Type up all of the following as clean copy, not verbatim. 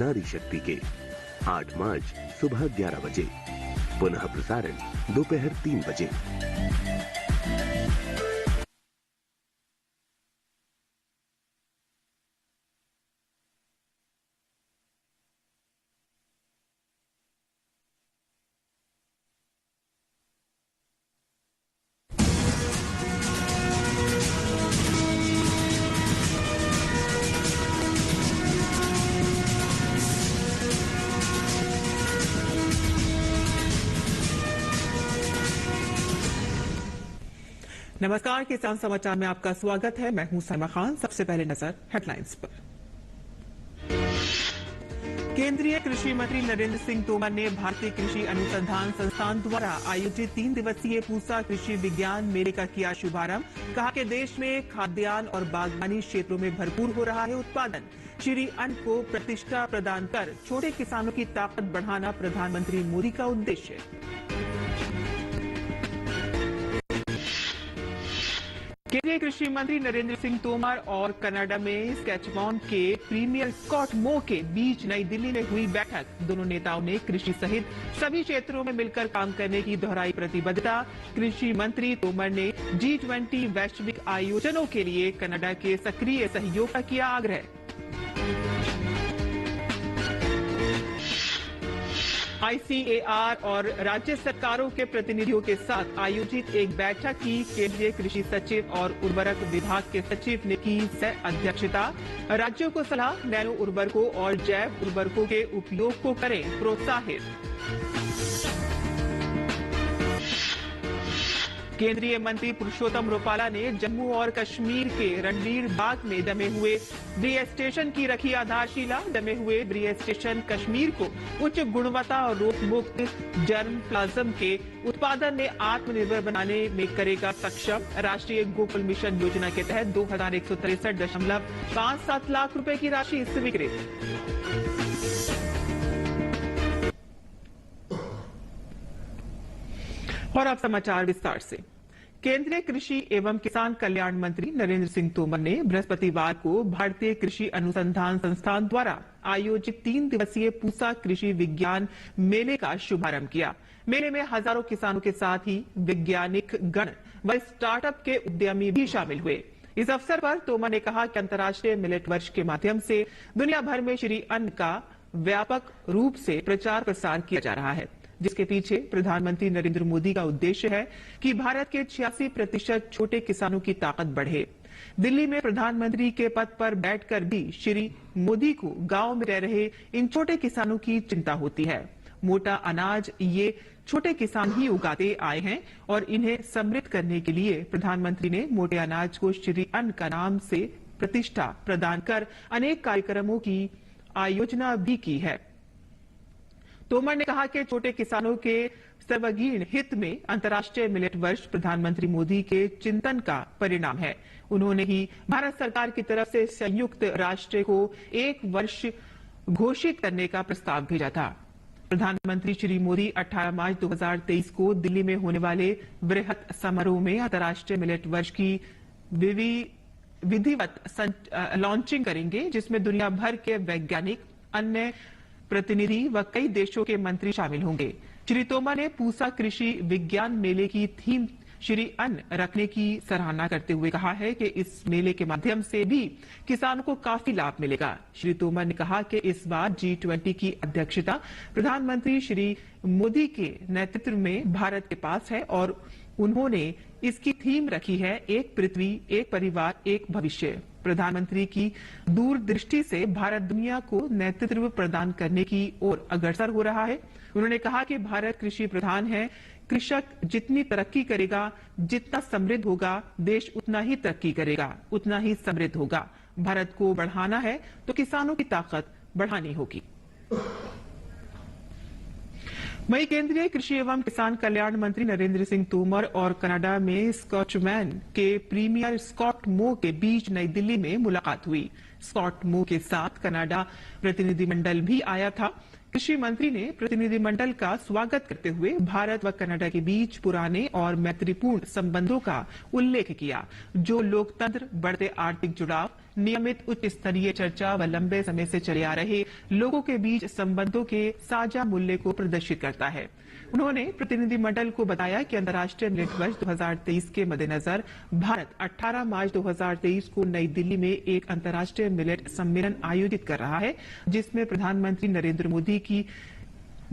नारी शक्ति के 8 मार्च सुबह 11 बजे, पुनः प्रसारण दोपहर 3 बजे। नमस्कार, किसान समाचार में आपका स्वागत है। मैं हूं सलमा खान। सबसे पहले नजर हेडलाइंस पर। केंद्रीय कृषि मंत्री नरेंद्र सिंह तोमर ने भारतीय कृषि अनुसंधान संस्थान द्वारा आयोजित 3 दिवसीय पूसा कृषि विज्ञान मेले का किया शुभारंभ। कहा कि देश में खाद्यान्न और बागवानी क्षेत्रों में भरपूर हो रहा है उत्पादन। श्री अन्न को प्रतिष्ठा प्रदान कर छोटे किसानों की ताकत बढ़ाना प्रधानमंत्री मोदी का उद्देश्य। केंद्रीय कृषि मंत्री नरेंद्र सिंह तोमर और कनाडा में स्केचमोन के प्रीमियर स्कॉट मो के बीच नई दिल्ली में हुई बैठक। दोनों नेताओं ने कृषि सहित सभी क्षेत्रों में मिलकर काम करने की दोहराई प्रतिबद्धता। कृषि मंत्री तोमर ने G20 वैश्विक आयोजनों के लिए कनाडा के सक्रिय सहयोग का किया आग्रह। ICAR और राज्य सरकारों के प्रतिनिधियों के साथ आयोजित एक बैठक की केंद्रीय कृषि सचिव और उर्वरक विभाग के सचिव ने की सह अध्यक्षता। राज्यों को सलाह, नैनो उर्वरकों और जैव उर्वरकों के उपयोग को करें प्रोत्साहित। केंद्रीय मंत्री पुरुषोत्तम रुपाला ने जम्मू और कश्मीर के रणवीर बाग में दमे हुए ब्री स्टेशन की रखी आधारशिला। दमे हुए ब्री स्टेशन कश्मीर को उच्च गुणवत्ता और रोग मुक्त जर्म प्लाज्म के उत्पादन में आत्मनिर्भर बनाने में करेगा सक्षम। राष्ट्रीय गोकुल मिशन योजना के तहत 2163.57 लाख रुपए की राशि स्वीकृत। और अब समाचार विस्तार से। केंद्रीय कृषि एवं किसान कल्याण मंत्री नरेंद्र सिंह तोमर ने बृहस्पतिवार को भारतीय कृषि अनुसंधान संस्थान द्वारा आयोजित 3 दिवसीय पूसा कृषि विज्ञान मेले का शुभारंभ किया। मेले में हजारों किसानों के साथ ही वैज्ञानिक गण व स्टार्टअप के उद्यमी भी शामिल हुए। इस अवसर पर तोमर ने कहा कि अंतर्राष्ट्रीय मिलेट वर्ष के माध्यम से दुनिया भर में श्री अन्न का व्यापक रूप से प्रचार प्रसार किया जा रहा है, जिसके पीछे प्रधानमंत्री नरेंद्र मोदी का उद्देश्य है कि भारत के 86% छोटे किसानों की ताकत बढ़े। दिल्ली में प्रधानमंत्री के पद पर बैठकर भी श्री मोदी को गांव में रह रहे इन छोटे किसानों की चिंता होती है। मोटा अनाज ये छोटे किसान ही उगाते आए हैं और इन्हें समृद्ध करने के लिए प्रधानमंत्री ने मोटे अनाज को श्री अन्न का नाम से प्रतिष्ठा प्रदान कर अनेक कार्यक्रमों की आयोजना भी की है। तोमर ने कहा कि छोटे किसानों के सर्वगीण हित में अंतर्राष्ट्रीय मिलेट वर्ष प्रधानमंत्री मोदी के चिंतन का परिणाम है। उन्होंने ही भारत सरकार की तरफ से संयुक्त राष्ट्र को 1 वर्ष घोषित करने का प्रस्ताव भेजा था। प्रधानमंत्री श्री मोदी 18 मार्च 2023 को दिल्ली में होने वाले बृहत समारोह में अंतर्राष्ट्रीय मिलेट वर्ष की विधिवत लॉन्चिंग करेंगे, जिसमें दुनिया भर के वैज्ञानिक, अन्य प्रतिनिधि व कई देशों के मंत्री शामिल होंगे। श्री तोमर ने पूसा कृषि विज्ञान मेले की थीम श्री अन्न रखने की सराहना करते हुए कहा है कि इस मेले के माध्यम से भी किसानों को काफी लाभ मिलेगा। श्री तोमर ने कहा कि इस बार G20 की अध्यक्षता प्रधानमंत्री श्री मोदी के नेतृत्व में भारत के पास है और उन्होंने इसकी थीम रखी है, एक पृथ्वी, एक परिवार, एक भविष्य। प्रधानमंत्री की दूरदृष्टि से भारत दुनिया को नेतृत्व प्रदान करने की ओर अग्रसर हो रहा है। उन्होंने कहा कि भारत कृषि प्रधान है। कृषक जितनी तरक्की करेगा, जितना समृद्ध होगा, देश उतना ही तरक्की करेगा, उतना ही समृद्ध होगा। भारत को बढ़ाना है तो किसानों की ताकत बढ़ानी होगी। वहीं केंद्रीय कृषि एवं किसान कल्याण मंत्री नरेंद्र सिंह तोमर और कनाडा में स्कॉचमैन के प्रीमियर स्कॉट मो के बीच नई दिल्ली में मुलाकात हुई। स्कॉट मो के साथ कनाडा प्रतिनिधिमंडल भी आया था। कृषि मंत्री ने प्रतिनिधिमंडल का स्वागत करते हुए भारत व कनाडा के बीच पुराने और मैत्रीपूर्ण संबंधों का उल्लेख किया, जो लोकतंत्र, बढ़ते आर्थिक जुड़ाव, नियमित उच्च स्तरीय चर्चा व लंबे समय से चले आ रहे लोगों के बीच संबंधों के साझा मूल्य को प्रदर्शित करता है। उन्होंने प्रतिनिधिमंडल को बताया कि अंतर्राष्ट्रीय मिलेट वर्ष 2023 के मद्देनजर भारत 18 मार्च 2023 को नई दिल्ली में एक अंतर्राष्ट्रीय मिलेट सम्मेलन आयोजित कर रहा है, जिसमें प्रधानमंत्री नरेंद्र मोदी की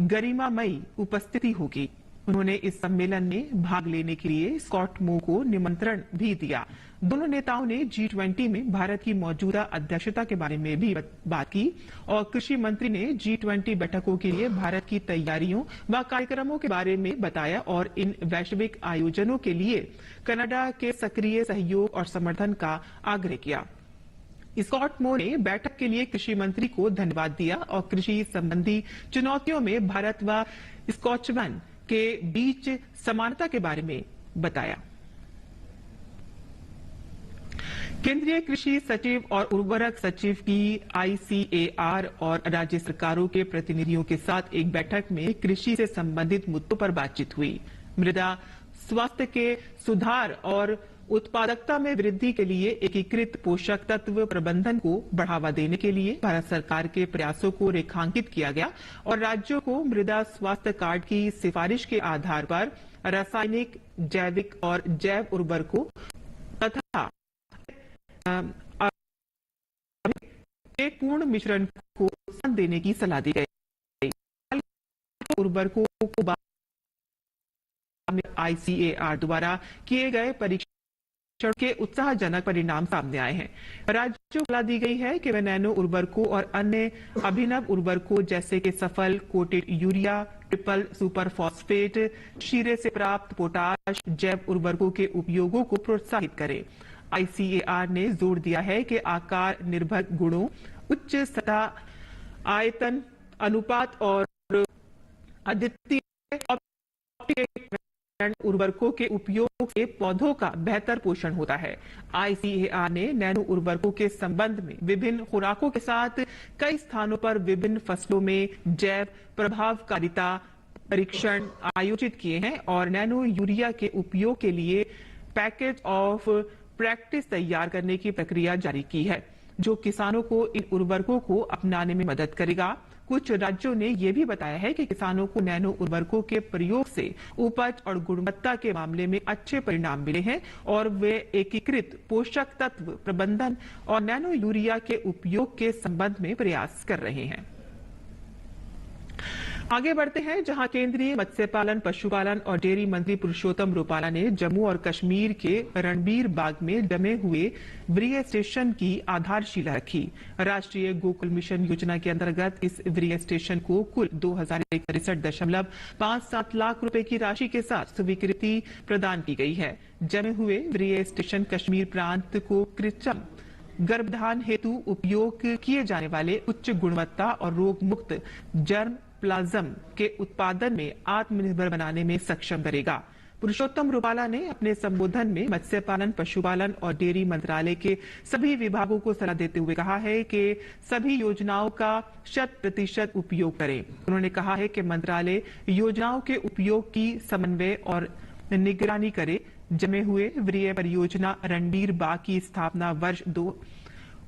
गरिमामयी उपस्थिति होगी। उन्होंने इस सम्मेलन में भाग लेने के लिए स्कॉट मो को निमंत्रण भी दिया। दोनों नेताओं ने G20 में भारत की मौजूदा अध्यक्षता के बारे में भी बात की और कृषि मंत्री ने G20 बैठकों के लिए भारत की तैयारियों व कार्यक्रमों के बारे में बताया और इन वैश्विक आयोजनों के लिए कनाडा के सक्रिय सहयोग और समर्थन का आग्रह किया। स्कॉट मो ने बैठक के लिए कृषि मंत्री को धन्यवाद दिया और कृषि संबंधी चुनौतियों में भारत व स्कॉचमैन के बीच समानता के बारे में बताया। केंद्रीय कृषि सचिव और उर्वरक सचिव की ICAR और राज्य सरकारों के प्रतिनिधियों के साथ एक बैठक में कृषि से संबंधित मुद्दों पर बातचीत हुई। मृदा स्वास्थ्य के सुधार और उत्पादकता में वृद्धि के लिए एकीकृत पोषक तत्व प्रबंधन को बढ़ावा देने के लिए भारत सरकार के प्रयासों को रेखांकित किया गया और राज्यों को मृदा स्वास्थ्य कार्ड की सिफारिश के आधार पर रासायनिक, जैविक और जैव उर्वरकों तथा एक पूर्ण मिश्रण को स्थान देने की सलाह दी गई। उर्वरकों को ICAR द्वारा किए गए परीक्षण के उत्साहजनक परिणाम सामने आए हैं। राज्यों को सलाह दी गई है कि वे नैनो उर्वरकों और अन्य अभिनव उर्वरकों जैसे कि सफल coated urea, triple super phosphate, शीरे से प्राप्त पोटाश, जैव उर्वरकों के उपयोगों को प्रोत्साहित करें। ICAR ने जोर दिया है कि आकार निर्भर गुणों, उच्च सतह आयतन अनुपात और अद्वितीय उर्वरकों के उपयोग से पौधों का बेहतर पोषण होता है। ICAR ने नैनो उर्वरकों के संबंध में विभिन्न खुराकों के साथ कई स्थानों पर विभिन्न फसलों में जैव प्रभावकारिता परीक्षण आयोजित किए हैं और नैनो यूरिया के उपयोग के लिए पैकेज ऑफ प्रैक्टिस तैयार करने की प्रक्रिया जारी की है, जो किसानों को इन उर्वरकों को अपनाने में मदद करेगा। कुछ राज्यों ने यह भी बताया है कि किसानों को नैनो उर्वरकों के प्रयोग से उपज और गुणवत्ता के मामले में अच्छे परिणाम मिले हैं और वे एकीकृत पोषक तत्व प्रबंधन और नैनो यूरिया के उपयोग के संबंध में प्रयास कर रहे हैं। आगे बढ़ते हैं, जहां केंद्रीय मत्स्य पालन, पशुपालन और डेयरी मंत्री पुरुषोत्तम रूपाला ने जम्मू और कश्मीर के रणबीर बाग में जमे हुए व्रिय स्टेशन की आधारशिला रखी। राष्ट्रीय गोकुल मिशन योजना के अंतर्गत इस व्रिय स्टेशन को कुल 2063.57 लाख रुपए की राशि के साथ स्वीकृति प्रदान की गई है। जमे हुए व्रिय स्टेशन कश्मीर प्रांत को कृत्रिम गर्भधान हेतु उपयोग किए जाने वाले उच्च गुणवत्ता और रोग मुक्त जर्म प्लाज्म के उत्पादन में आत्मनिर्भर बनाने में सक्षम करेगा। पुरुषोत्तम रूपाला ने अपने संबोधन में मत्स्य पालन, पशुपालन और डेयरी मंत्रालय के सभी विभागों को सलाह देते हुए कहा है कि सभी योजनाओं का 100% उपयोग करें। उन्होंने कहा है कि मंत्रालय योजनाओं के उपयोग की समन्वय और निगरानी करे। जमे हुए व्रिय परियोजना रणबीर बाग की स्थापना वर्ष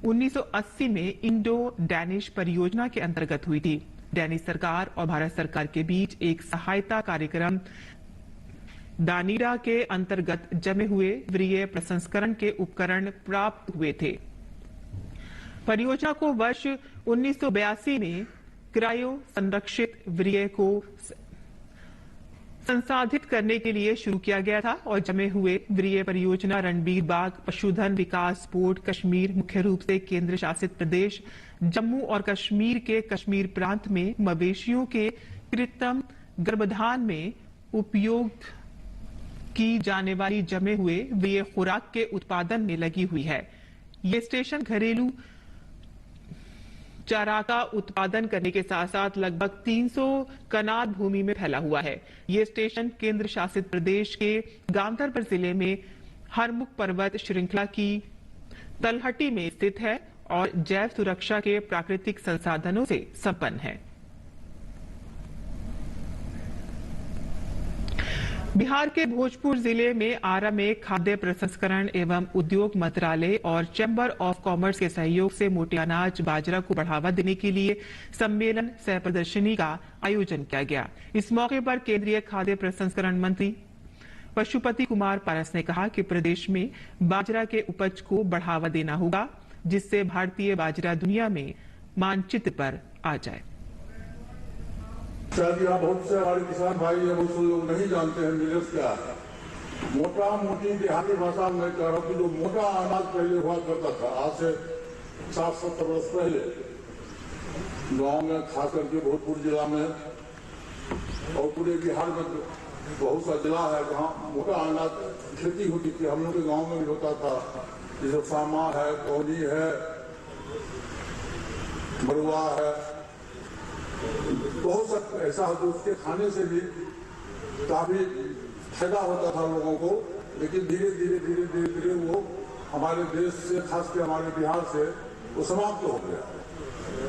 1980 में इंडो डैनिश परियोजना के अंतर्गत हुई थी। डैनिश सरकार और भारत सरकार के बीच एक सहायता कार्यक्रम दानीरा के अंतर्गत जमे हुए व्रिय प्रसंस्करण के उपकरण प्राप्त हुए थे। परियोजना को वर्ष 1982 में क्रायो संरक्षित व्रिय को संसाधित करने के लिए शुरू किया गया था और जमे हुए व्रिय परियोजना रणबीर बाग पशुधन विकास बोर्ड कश्मीर, मुख्य रूप से केंद्र शासित प्रदेश जम्मू और कश्मीर के कश्मीर प्रांत में मवेशियों के कृत्रिम गर्भधान में उपयोग की जाने वाली जमे हुए व्रिय खुराक के उत्पादन में लगी हुई है। ये स्टेशन घरेलू चारा का उत्पादन करने के साथ साथ लगभग 300 कनाल भूमि में फैला हुआ है। ये स्टेशन केंद्र शासित प्रदेश के गांधरबल जिले में हरमुख पर्वत श्रृंखला की तलहटी में स्थित है और जैव सुरक्षा के प्राकृतिक संसाधनों से संपन्न है। बिहार के भोजपुर जिले में आरा में खाद्य प्रसंस्करण एवं उद्योग मंत्रालय और चैम्बर ऑफ कॉमर्स के सहयोग से मोटे अनाज बाजरा को बढ़ावा देने के लिए सम्मेलन सह प्रदर्शनी का आयोजन किया गया। इस मौके पर केंद्रीय खाद्य प्रसंस्करण मंत्री पशुपति कुमार पारस ने कहा कि प्रदेश में बाजरा के उपज को बढ़ावा देना होगा, जिससे भारतीय बाजरा दुनिया में मानचित्र पर आ जाए। शायद यहाँ बहुत से हमारे किसान भाई या बहुत से लोग नहीं जानते हैं मिलेट्स क्या है। मोटा मोटी देहाती भाषा में कह रहा हूँ कि जो मोटा अनाज पहले हुआ करता था, आज से 60-70 वर्ष पहले गांव में, खास करके भोजपुर जिला में और पूरे बिहार में बहुत सा जिला है जहाँ मोटा अनाज खेती होती थी। हम लोग के गाँव में भी होता था, जैसे सामा है, कौनी है, मरुआ है, बहुत सा ऐसा है जो उसके खाने से भी काफी फायदा होता था लोगों को। लेकिन धीरे धीरे वो हमारे देश से, खासकर हमारे बिहार से वो समाप्त हो गया।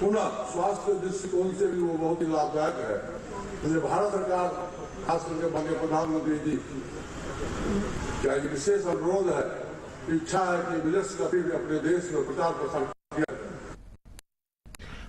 पुनः स्वास्थ्य दृष्टिकोण से भी वो बहुत ही लाभदायक है। इसलिए भारत सरकार, खास करके माननीय प्रधानमंत्री जी का एक विशेष अनुरोध है, इच्छा है कि मिलेट्स का भी अपने देश में प्रचार प्रसार किया।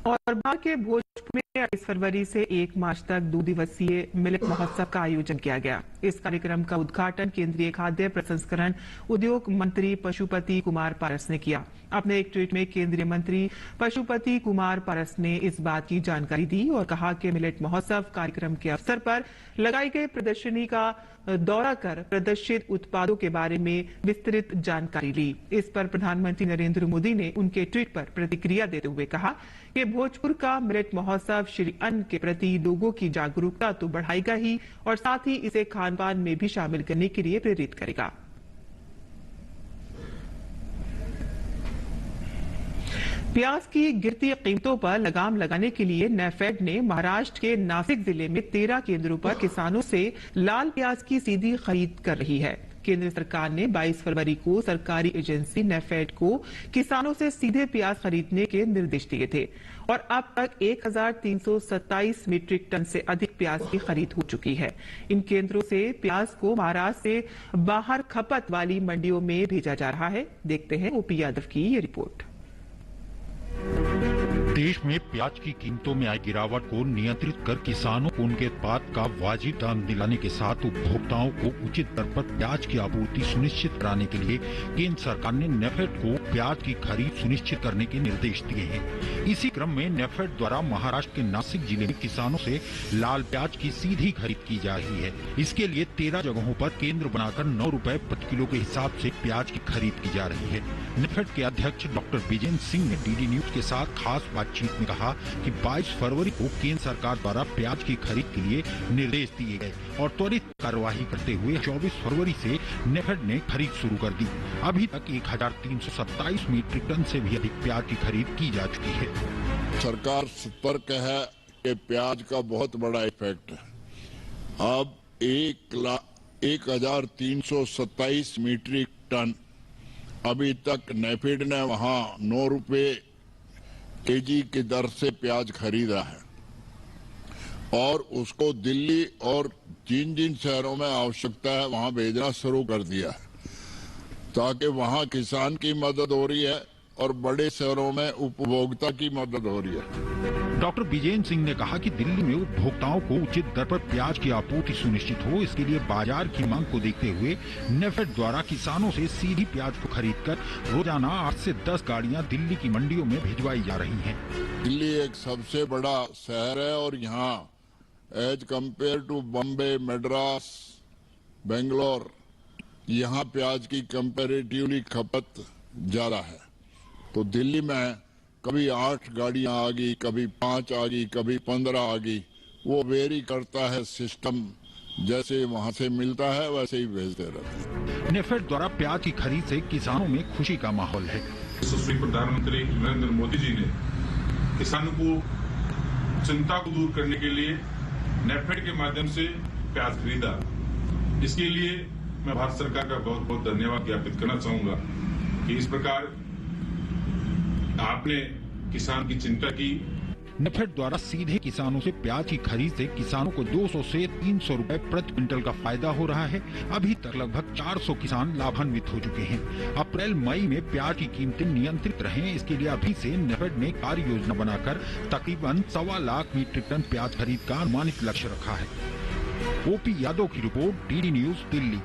और बिहार के भोजपुर में 28 फरवरी से 1 मार्च तक 2 दिवसीय मिलेट महोत्सव का आयोजन किया गया। इस कार्यक्रम का उद्घाटन केंद्रीय खाद्य प्रसंस्करण उद्योग मंत्री पशुपति कुमार पारस ने किया। अपने एक ट्वीट में केंद्रीय मंत्री पशुपति कुमार पारस ने इस बात की जानकारी दी और कहा कि मिलेट महोत्सव कार्यक्रम के अवसर पर लगाई गई प्रदर्शनी का दौरा कर प्रदर्शित उत्पादों के बारे में विस्तृत जानकारी ली। इस पर प्रधानमंत्री नरेंद्र मोदी ने उनके ट्वीट पर प्रतिक्रिया देते हुए कहा कि भोजपुर का मिलेट महोत्सव श्री अन्न के प्रति लोगों की जागरूकता तो बढ़ाएगा ही और साथ ही इसे खान पान में भी शामिल करने के लिए प्रेरित करेगा। प्याज की गिरती कीमतों पर लगाम लगाने के लिए नेफेड ने महाराष्ट्र के नासिक जिले में 13 केंद्रों पर किसानों से लाल प्याज की सीधी खरीद कर रही है। केंद्र सरकार ने 22 फरवरी को सरकारी एजेंसी नेफेड को किसानों से सीधे प्याज खरीदने के निर्देश दिए थे और अब तक 1327 मीट्रिक टन से अधिक प्याज की खरीद हो चुकी है। इन केंद्रों से प्याज को महाराष्ट्र से बाहर खपत वाली मंडियों में भेजा जा रहा है। देखते हैं ओपी यादव की ये रिपोर्ट। देश में प्याज की कीमतों में आई गिरावट को नियंत्रित कर किसानों को उनके उत्पाद का वाजिब दाम दिलाने के साथ उपभोक्ताओं को उचित दर पर प्याज की आपूर्ति सुनिश्चित कराने के लिए केंद्र सरकार ने नेफेड को प्याज की खरीद सुनिश्चित करने के निर्देश दिए हैं। इसी क्रम में नेफेड द्वारा महाराष्ट्र के नासिक जिले में किसानों से लाल प्याज की सीधी खरीद की जा रही है। इसके लिए 13 जगहों पर केंद्र बनाकर 9 रुपए प्रति किलो के हिसाब से प्याज की खरीद की जा रही है। नेफेड के अध्यक्ष डॉक्टर विजेंद्र सिंह ने डीडी न्यूज के साथ खास बातचीत में कहा कि 22 फरवरी को केंद्र सरकार द्वारा प्याज की खरीद के लिए निर्देश दिए गए और त्वरित कार्यवाही करते हुए 24 फरवरी से नेफेड ने खरीद शुरू कर दी। अभी तक 1327 मीट्रिक टन से भी अधिक प्याज की खरीद की जा चुकी है। सरकार सतर्क है कि प्याज का बहुत बड़ा इफेक्ट है। अब 1327 मीट्रिक टन अभी तक नेफेड ने वहां 9 रुपए केजी की दर से प्याज खरीदा है और उसको दिल्ली और जिन जिन शहरों में आवश्यकता है वहां भेजना शुरू कर दिया है, ताकि वहां किसान की मदद हो रही है और बड़े शहरों में उपभोक्ता की मदद हो रही है। डॉक्टर विजेंद्र सिंह ने कहा कि दिल्ली में उपभोक्ताओं को उचित दर पर प्याज की आपूर्ति सुनिश्चित हो, इसके लिए बाजार की मांग को देखते हुए नेफेड द्वारा किसानों से सीधी प्याज को खरीदकर रोजाना 8 से 10 गाड़ियां दिल्ली की मंडियों में भिजवाई जा रही हैं। दिल्ली एक सबसे बड़ा शहर है और यहाँ as compare to Bombay, Madras, Bangalore, यहाँ प्याज की कंपेरेटिवली खपत ज्यादा है। तो दिल्ली में कभी 8 गाड़ियां आ गई, कभी 5 आ गई, कभी 15 आ गई। वो वेरी करता है सिस्टम, जैसे वहां से मिलता है वैसे ही भेजते रहते हैं। नेफेड द्वारा प्याज की खरीद से किसानों में खुशी का माहौल है। यशस्वी प्रधानमंत्री नरेंद्र मोदी जी ने किसानों को चिंता को दूर करने के लिए नेफेड के माध्यम से प्याज खरीदा। इसके लिए मैं भारत सरकार का बहुत बहुत धन्यवाद ज्ञापित करना चाहूंगा कि इस प्रकार आपने किसान की चिंता की। नेफेड द्वारा सीधे किसानों से प्याज की खरीद से किसानों को 200 से 300 रुपए प्रति क्विंटल का फायदा हो रहा है। अभी तक लगभग 400 किसान लाभान्वित हो चुके हैं। अप्रैल मई में प्याज की कीमतें नियंत्रित रहें, इसके लिए अभी से नेफेड ने कार्य योजना बनाकर तकरीबन 1.25 लाख मीट्रिक टन प्याज खरीद का अनुमानित लक्ष्य रखा है। ओपी यादव की रिपोर्ट, डीडी न्यूज, दिल्ली।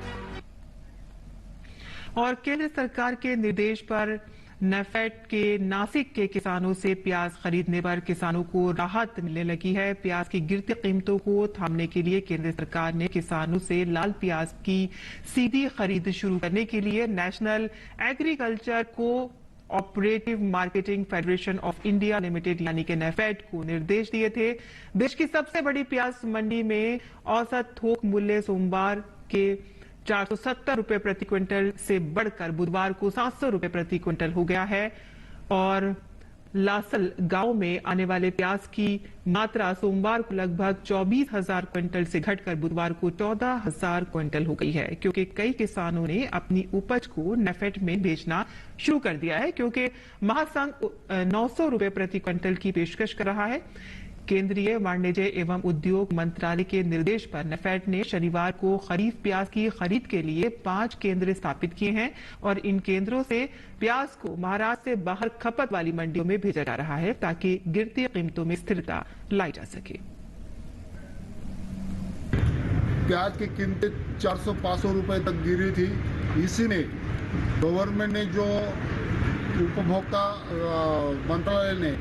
और केंद्र सरकार के निर्देश पर नेफेड के नासिक के किसानों से प्याज खरीदने पर किसानों को राहत मिलने लगी है। प्याज की गिरती कीमतों को थामने के लिए केंद्र सरकार ने किसानों से लाल प्याज की सीधी खरीद शुरू करने के लिए national agriculture co operative marketing federation of India limited यानी कि नेफेड को निर्देश दिए थे। देश की सबसे बड़ी प्याज मंडी में औसत थोक मूल्य सोमवार के 470 रुपए प्रति क्विंटल से बढ़कर बुधवार को 700 रुपए प्रति क्विंटल हो गया है और लासल गांव में आने वाले प्याज की मात्रा सोमवार को लगभग 24,000 क्विंटल से घटकर बुधवार को 14,000 क्विंटल हो गई है, क्योंकि कई किसानों ने अपनी उपज को नेफेड में बेचना शुरू कर दिया है, क्योंकि महासंघ 900 रुपए प्रति क्विंटल की पेशकश कर रहा है। केंद्रीय वाणिज्य एवं उद्योग मंत्रालय के निर्देश पर नेफेड ने शनिवार को खरीफ प्याज की खरीद के लिए 5 केंद्र स्थापित किए हैं और इन केंद्रों से प्याज को महाराष्ट्र से बाहर खपत वाली मंडियों में भेजा जा रहा है ताकि गिरती कीमतों में स्थिरता लाई जा सके। प्याज की कीमतें 400-500 रुपए तक गिरी थी। इसी में गवर्नमेंट ने जो उपभोक्ता मंत्रालय ने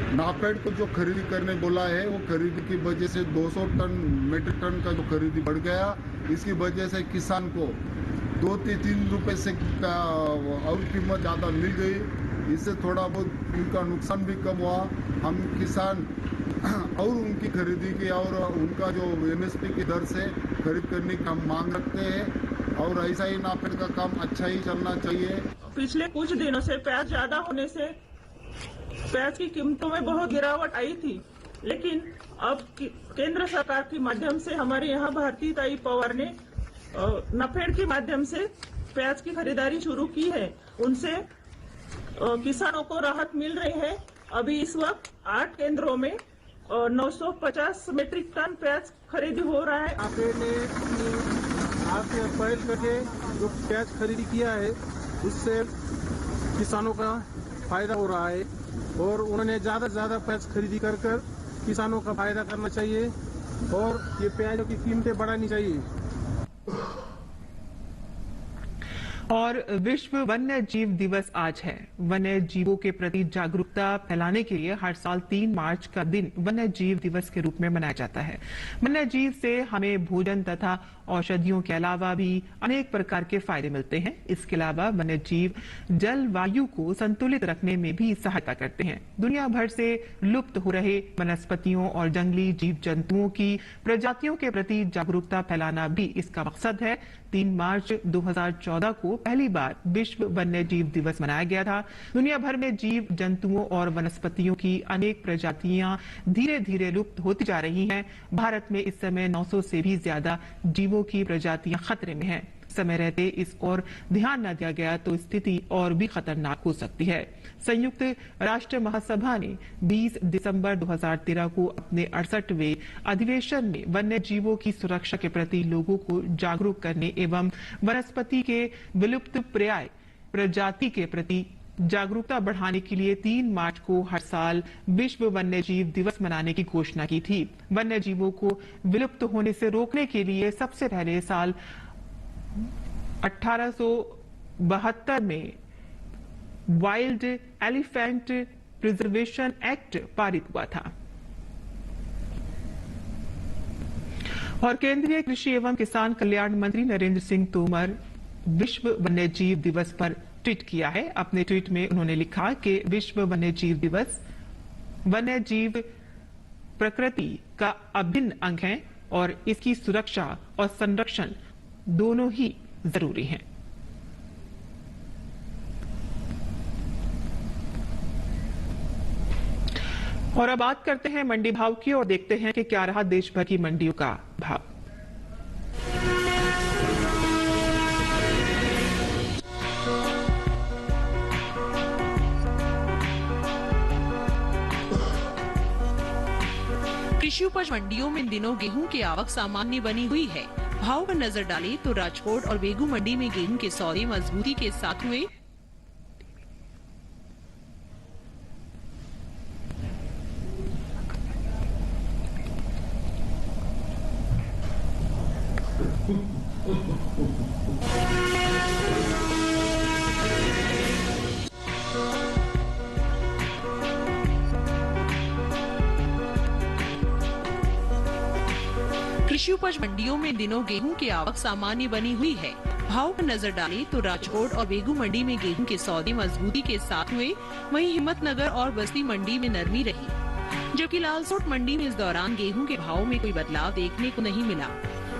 नाफेड को जो खरीदी करने बोला है, वो खरीदी की वजह से 200 टन मीट्रिक टन का जो खरीदी बढ़ गया। इसकी वजह से किसान को 2-3 रुपए से और कीमत ज़्यादा मिल गई। इससे थोड़ा बहुत उनका नुकसान भी कम हुआ। हम किसान और उनकी खरीदी की और उनका जो एमएसपी की दर से खरीद करने की हम मांग रखते हैं और ऐसा ही नाफेड का काम अच्छा ही चलना चाहिए। पिछले कुछ दिनों से प्याज ज्यादा होने से प्याज की कीमतों में बहुत गिरावट आई थी, लेकिन अब केंद्र सरकार के माध्यम से हमारे यहाँ भारती ताई पवार ने नेफेड के माध्यम से प्याज की खरीदारी शुरू की है। उनसे किसानों को राहत मिल रही है। अभी इस वक्त 8 केंद्रों में 950 मीट्रिक टन प्याज खरीदी हो रहा है। नेफेड ने आज से अप्रैल करके जो प्याज खरीदी किया है उससे किसानों का फायदा हो रहा है और उन्होंने ज्यादा से ज्यादा प्याज खरीदी कर किसानों का फायदा करना चाहिए और ये प्याजों की कीमतें बढ़ानी चाहिए। और विश्व वन्य जीव दिवस आज है। वन्य जीवों के प्रति जागरूकता फैलाने के लिए हर साल 3 मार्च का दिन वन्य जीव दिवस के रूप में मनाया जाता है। वन्य जीव से हमें भोजन तथा औषधियों के अलावा भी अनेक प्रकार के फायदे मिलते हैं। इसके अलावा वन्य जीव जलवायु को संतुलित रखने में भी सहायता करते हैं। दुनिया भर से लुप्त हो रहे वनस्पतियों और जंगली जीव जंतुओं की प्रजातियों के प्रति जागरूकता फैलाना भी इसका मकसद है। 3 मार्च 2014 को पहली बार विश्व वन्य जीव दिवस मनाया गया था। दुनिया भर में जीव जंतुओं और वनस्पतियों की अनेक प्रजातियां धीरे धीरे लुप्त होती जा रही हैं। भारत में इस समय 900 से भी ज्यादा जीवों की प्रजातियां खतरे में हैं। समय रहते इस ओर ध्यान न दिया गया तो स्थिति और भी खतरनाक हो सकती है। संयुक्त राष्ट्र महासभा ने 20 दिसंबर 2013 को अपने 68वें अधिवेशन में वन्य जीवों की सुरक्षा के प्रति लोगों को जागरूक करने एवं वनस्पति के विलुप्त प्राय प्रजाति के प्रति जागरूकता बढ़ाने के लिए 3 मार्च को हर साल विश्व वन्य जीव दिवस मनाने की घोषणा की थी। वन्य जीवों को विलुप्त होने से रोकने के लिए सबसे पहले साल 1872 में वाइल्ड एलिफेंट प्रिजर्वेशन एक्ट पारित हुआ था। और केंद्रीय कृषि एवं किसान कल्याण मंत्री नरेंद्र सिंह तोमर विश्व वन्य जीव दिवस पर ट्वीट किया है। अपने ट्वीट में उन्होंने लिखा कि विश्व वन्य जीव दिवस वन्य जीव प्रकृति का अभिन्न अंग है और इसकी सुरक्षा और संरक्षण दोनों ही जरूरी हैं। और अब बात करते हैं मंडी भाव की और देखते हैं कि क्या रहा देश भर की मंडियों का भाव। कृषि उपज मंडियों में इन दिनों गेहूं की आवक सामान्य बनी हुई है। भाव पर नजर डालें तो राजकोट और बेगू मंडी में गेहूं के सौदे मजबूती के साथ हुए। कृषि उपज मंडियों में दिनों गेहूं की आवक सामान्य बनी हुई है। भाव पर नजर डालें तो राजकोट और बेगू मंडी में गेहूं के सौदे मजबूती के साथ हुए। वहीं हिम्मतनगर और बस्ती मंडी में नरमी रही, जबकि लालसोट मंडी में इस दौरान गेहूं के भाव में कोई बदलाव देखने को नहीं मिला।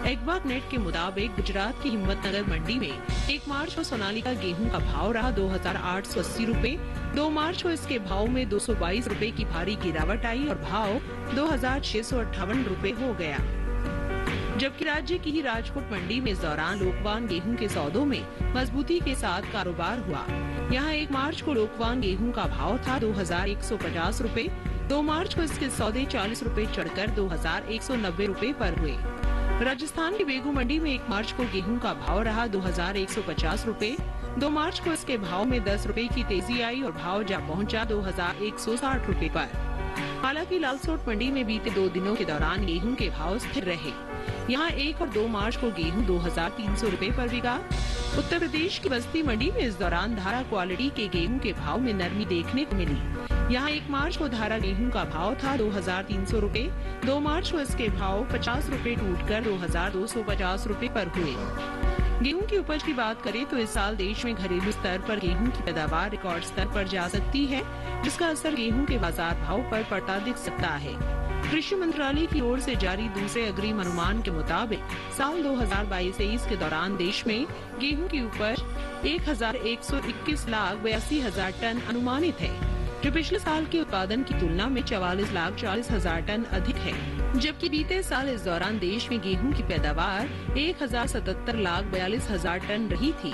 एग्बाक नेट के मुताबिक गुजरात की हिम्मतनगर मंडी में 1 मार्च को सोनालिका गेहूं का भाव रहा 2,880 रूपए। 2 मार्च को इसके भाव में 222 रूपए की भारी गिरावट आई और भाव 2,658 रूपए हो गया। जबकि राज्य की ही राजकोट मंडी में इस दौरान लोकवान गेहूं के सौदों में मजबूती के साथ कारोबार हुआ। यहां 1 मार्च को लोकवान गेहूं का भाव था 2,150 रूपए। 2 मार्च को इसके सौदे 40 रूपए चढ़कर 2,190 रूपए पर हुए। राजस्थान की बेगू मंडी में 1 मार्च को गेहूं का भाव रहा 2,150 रूपए। 2 मार्च को इसके भाव में 10 रूपए की तेजी आई और भाव जा पहुंचा 2,160 रूपए पर। हालांकि लालसोट मंडी में बीते 2 दिनों के दौरान गेहूं के भाव स्थिर रहे। यहां 1 और 2 मार्च को गेहूं 2,300 रूपए पर बिका। उत्तर प्रदेश की बस्ती मंडी में इस दौरान धारा क्वालिटी के गेहूं के भाव में नरमी देखने को मिली। यहां 1 मार्च को धारा गेहूं का भाव था 2,300 रूपए। 2 मार्च को इसके भाव 50 रूपए टूटकर 2,250 रूपए पर हुए। गेहूं की उपज की बात करें तो इस साल देश में घरेलू स्तर पर गेहूं की पैदावार रिकॉर्ड स्तर पर जा सकती है, जिसका असर गेहूं के बाजार भाव पर पड़ता दिख सकता है। कृषि मंत्रालय की ओर से जारी दूसरे अग्रिम अनुमान के मुताबिक साल 2022-23 के दौरान देश में गेहूं की उपज 1,121,82,000 टन अनुमानित है, जो पिछले साल के उत्पादन की तुलना में 44,40,000 टन अधिक है। जबकि बीते साल इस दौरान देश में गेहूं की पैदावार 1,77,42,000 टन रही थी।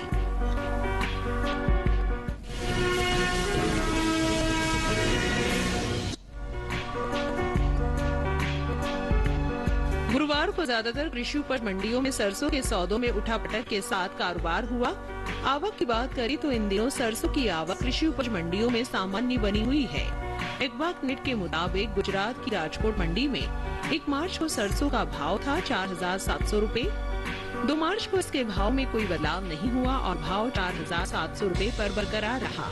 गुरुवार को ज्यादातर कृषि उपज मंडियों में सरसों के सौदों में उठापटक के साथ कारोबार हुआ। आवक की बात करें तो इन दिनों सरसों की आवक कृषि उपज मंडियों में सामान्य बनी हुई है। एग्बाक नेट के मुताबिक गुजरात की राजकोट मंडी में 1 मार्च को सरसों का भाव था 4,700 रूपए। 2 मार्च को इसके भाव में कोई बदलाव नहीं हुआ और भाव 4,700 रूपए पर बरकरार रहा।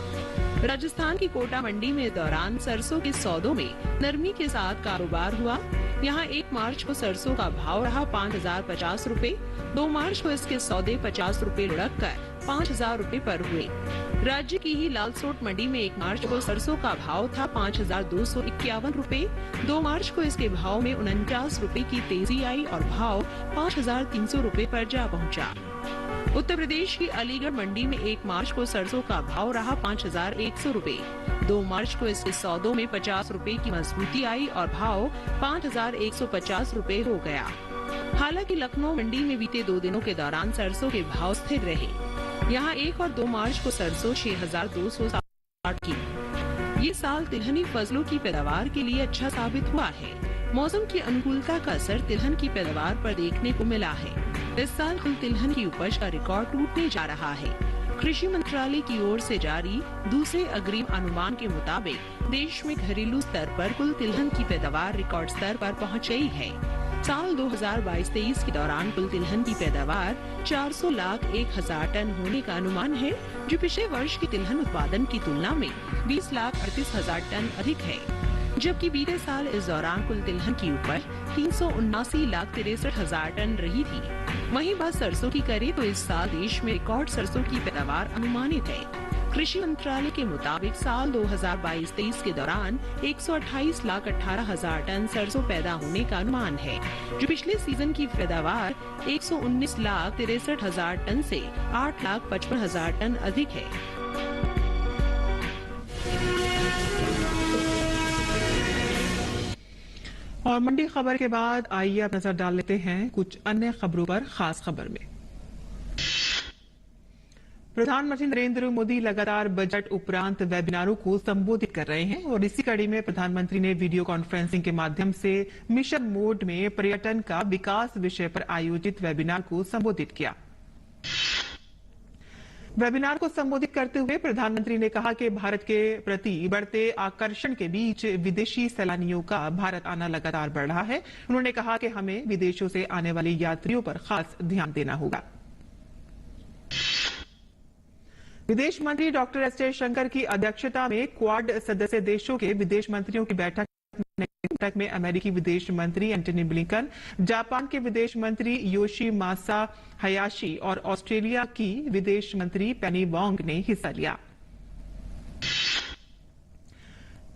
राजस्थान की कोटा मंडी में इस दौरान सरसों के सौदों में नरमी के साथ कारोबार हुआ। यहाँ 1 मार्च को सरसों का भाव रहा 5,050 रूपए। 2 मार्च को इसके सौदे 50 रूपए लुढ़क कर 5,000 रूपए पर हुए। राज्य की ही लालसोट मंडी में 1 मार्च को सरसों का भाव था 5,251 रूपए। 2 मार्च को इसके भाव में 49 रूपए की तेजी आई और भाव 5,300 रूपए पर जा पहुंचा। उत्तर प्रदेश की अलीगढ़ मंडी में 1 मार्च को सरसों का भाव रहा 5,100 रूपए। 2 मार्च को इसके सौदों में 50 रूपए की मजबूती आई और भाव 5,150 रूपए हो गया। हालांकि लखनऊ मंडी में बीते 2 दिनों के दौरान सरसों के भाव स्थिर रहे। यहाँ 1 और 2 मार्च को सरसों 6,260 की। ये साल तिलहनी फसलों की पैदावार के लिए अच्छा साबित हुआ है। मौसम की अनुकूलता का असर तिलहन की पैदावार पर देखने को मिला है। इस साल कुल तिलहन की उपज का रिकॉर्ड टूटने जा रहा है। कृषि मंत्रालय की ओर से जारी दूसरे अग्रिम अनुमान के मुताबिक देश में घरेलू स्तर पर कुल तिलहन की पैदावार रिकॉर्ड स्तर पर पहुंच गई है। साल 2022-23 के दौरान कुल तिलहन की पैदावार 400,01,000 टन होने का अनुमान है, जो पिछले वर्ष के तिलहन उत्पादन की तुलना में 20,38,000 टन अधिक है। जबकि बीते साल इस दौरान कुल तिलहन की उपज 379,63,000 टन रही थी। वहीं बात सरसों की करें तो इस साल देश में रिकॉर्ड सरसों की पैदावार अनुमानित है। कृषि मंत्रालय के मुताबिक साल 2022-23 के दौरान 128,18,000 टन सरसों पैदा होने का अनुमान है, जो पिछले सीजन की पैदावार 119,63,000 टन से 8,55,000 टन अधिक है। और मंडी खबर के बाद आइए अब नजर डाल लेते हैं कुछ अन्य खबरों पर। खास खबर में प्रधानमंत्री नरेंद्र मोदी लगातार बजट उपरांत वेबिनारों को संबोधित कर रहे हैं और इसी कड़ी में प्रधानमंत्री ने वीडियो कॉन्फ्रेंसिंग के माध्यम से मिशन मोड में पर्यटन का विकास विषय पर आयोजित वेबिनार को संबोधित किया। वेबिनार को संबोधित करते हुए प्रधानमंत्री ने कहा कि भारत के प्रति बढ़ते आकर्षण के बीच विदेशी सैलानियों का भारत आना लगातार बढ़ रहा है। उन्होंने कहा कि हमें विदेशों से आने वाले यात्रियों पर खास ध्यान देना होगा। विदेश मंत्री डॉक्टर एस जयशंकर की अध्यक्षता में क्वाड सदस्य देशों के विदेश मंत्रियों की बैठक में अमेरिकी विदेश मंत्री एंटनी ब्लिंकन, जापान के विदेश मंत्री योशिमासा हयाशी और ऑस्ट्रेलिया की विदेश मंत्री पेनी वोंग ने हिस्सा लिया।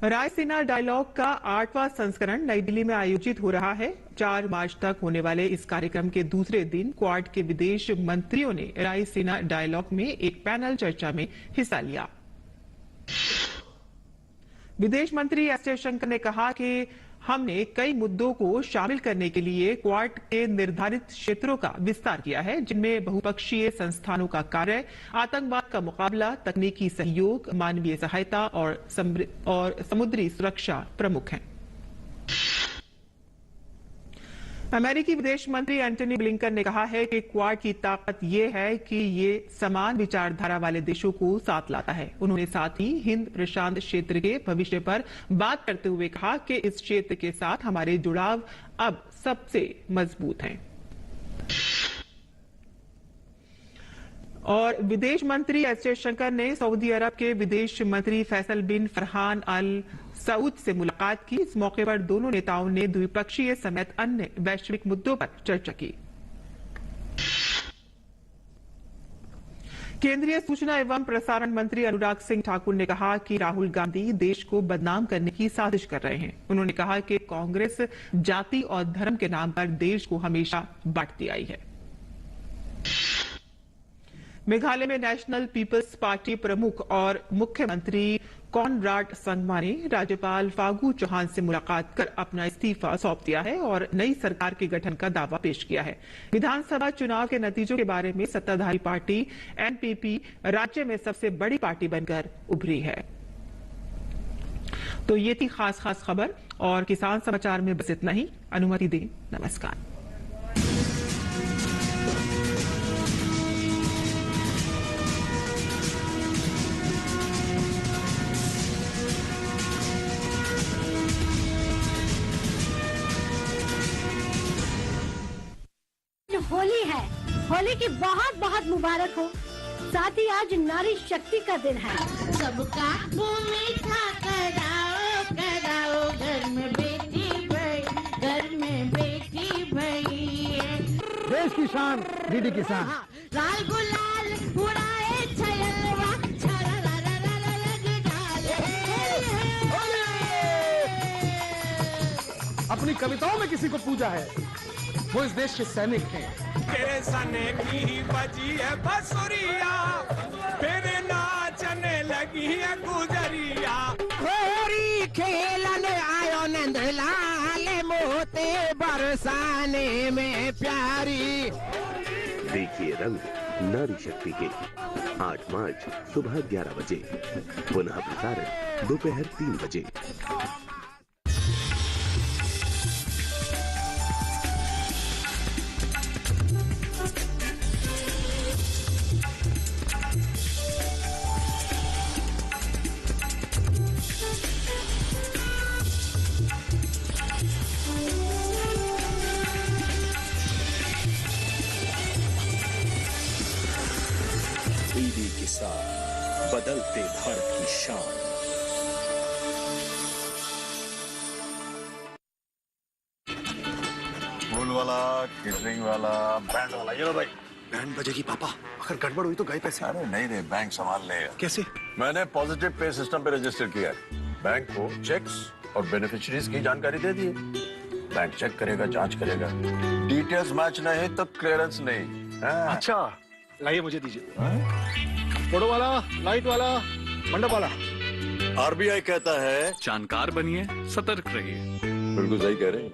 रायसीना डायलॉग का 8वां संस्करण नई दिल्ली में आयोजित हो रहा है। 4 मार्च तक होने वाले इस कार्यक्रम के दूसरे दिन क्वाड के विदेश मंत्रियों ने रायसीना डायलॉग में एक पैनल चर्चा में हिस्सा लिया। विदेश मंत्री एस जयशंकर ने कहा कि हमने कई मुद्दों को शामिल करने के लिए क्वाड के निर्धारित क्षेत्रों का विस्तार किया है, जिनमें बहुपक्षीय संस्थानों का कार्य, आतंकवाद का मुकाबला, तकनीकी सहयोग, मानवीय सहायता और समुद्री सुरक्षा प्रमुख हैं। अमेरिकी विदेश मंत्री एंटनी ब्लिंकन ने कहा है कि क्वाड की ताकत यह है कि ये समान विचारधारा वाले देशों को साथ लाता है। उन्होंने साथ ही हिंद प्रशांत क्षेत्र के भविष्य पर बात करते हुए कहा कि इस क्षेत्र के साथ हमारे जुड़ाव अब सबसे मजबूत हैं। और विदेश मंत्री एस जयशंकर ने सऊदी अरब के विदेश मंत्री फैसल बिन फरहान अल सऊद से मुलाकात की। इस मौके पर दोनों नेताओं ने द्विपक्षीय समेत अन्य वैश्विक मुद्दों पर चर्चा की। केंद्रीय सूचना एवं प्रसारण मंत्री अनुराग सिंह ठाकुर ने कहा कि राहुल गांधी देश को बदनाम करने की साजिश कर रहे हैं। उन्होंने कहा कि कांग्रेस जाति और धर्म के नाम पर देश को हमेशा बांटती आई है। मेघालय में नेशनल पीपल्स पार्टी प्रमुख और मुख्यमंत्री कॉनराड संगमा ने राज्यपाल फागू चौहान से मुलाकात कर अपना इस्तीफा सौंप दिया है और नई सरकार के गठन का दावा पेश किया है। विधानसभा चुनाव के नतीजों के बारे में सत्ताधारी पार्टी एनपीपी राज्य में सबसे बड़ी पार्टी बनकर उभरी है। तो ये थी खास खबर और किसान समाचार में बस इतना ही। अनुमति दें। नमस्कार। होली है, होली की बहुत बहुत मुबारक हो। साथ ही आज नारी शक्ति का दिन है। सबका मुंह मीठा कराओ कराओ, घर में बेटी भाई, घर में बेटी भाई। देश की शान दीदी किसान। लाल गुलाल उड़ाए छयलवा, अपनी कविताओं में किसी को पूजा है, वो इस देश के सैनिक हैं। तेरे सने की बजी है बसुरिया, फिर नाचने लगी है गुजरिया। होरी खेलन आयो नंदलाल, मोते बरसाने में प्यारी। देखिए रंग नारी शक्ति के 8 मार्च सुबह 11 बजे, पुनः प्रसारण दोपहर 3 बजे। दीदी किसान, बदलते भारत की शान। फूल वाला, केटरिंग वाला, बैंड वाला, ये लो भाई। बैंड बजेगी पापा, अगर गड़बड़ हुई तो गए पैसे। अरे नहीं रे, बैंक संभाल ले। कैसे? मैंने पॉजिटिव पे सिस्टम पे रजिस्टर किया है। बैंक को चेक्स और बेनिफिशियरीज की जानकारी दे दी है। बैंक चेक करेगा, जांच करेगा, डिटेल्स मैच नहीं तो क्लियरेंस नहीं। अच्छा, लाइए मुझे दीजिए। फोटो वाला, लाइट वाला, मंडप वाला। आरबीआई कहता है जानकार बनिए, सतर्क रहिए। बिल्कुल सही कह रहे हैं।